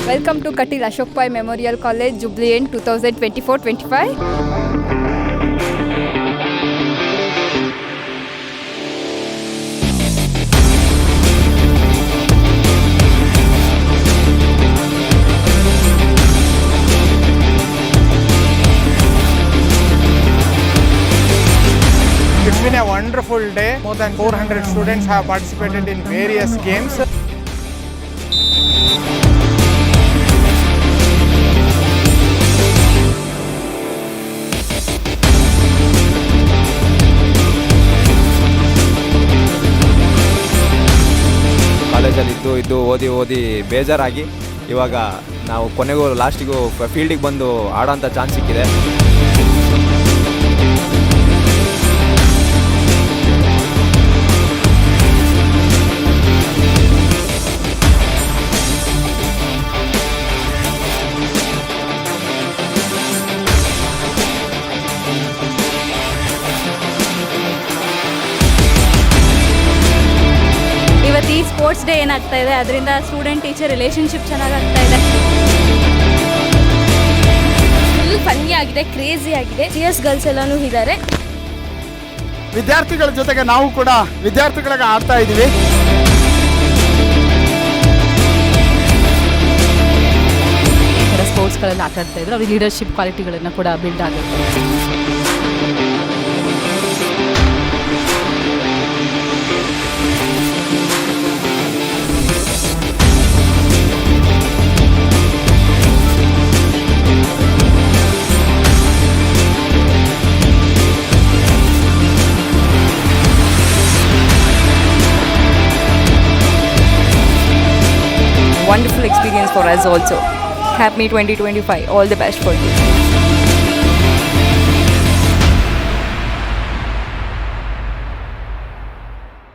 Welcome to Katil Ashok Pai Memorial College, Jubilant 2024-25. It's been a wonderful day. More than 400 students have participated in various games. ಕಾಲೇಜಲ್ಲಿ ಇದ್ದು ಓದಿ ಬೇಜಾರಾಗಿ ಇವಾಗ ನಾವು ಕೊನೆಗೂ ಲಾಸ್ಟಿಗೂ ಫೀಲ್ಡಿಗೆ ಬಂದು ಆಡೋಂಥ ಚಾನ್ಸ್ ಸಿಕ್ಕಿದೆ. ಇವತ್ತು ಈ ಸ್ಪೋರ್ಟ್ಸ್ ಡೇ ಏನಾಗ್ತಾ ಇದೆ ಅದರಿಂದ ಸ್ಟೂಡೆಂಟ್ ಟೀಚರ್ ರಿಲೇಷನ್ಶಿಪ್ ಚೆನ್ನಾಗಾಗ್ತಾ ಇದೆ. ಫುಲ್ ಫನ್ನಿ ಆಗಿದೆ, ಕ್ರೇಜಿ ಆಗಿದೆ. CS ಗರ್ಲ್ಸ್ ಎಲ್ಲಾನು ಇದ್ದಾರೆ. ವಿದ್ಯಾರ್ಥಿಗಳ ಜೊತೆಗೆ ನಾವು ಕೂಡ ವಿದ್ಯಾರ್ಥಿಗಳಿಗೆ ಆಡ್ತಾ ಇದ್ದೀವಿ. ಸ್ಪೋರ್ಟ್ಸ್ಗಳಲ್ಲಿ ಆಟ ಆಡ್ತಾ ಇದ್ರು, ಅವ್ರಿಗೆ ಲೀಡರ್ಶಿಪ್ ಕ್ವಾಲಿಟಿಗಳನ್ನು ಕೂಡ ಬಿಲ್ಡ್ ಆಗುತ್ತೆ. Wonderful experience for us also. Happy 2025. All the best for you.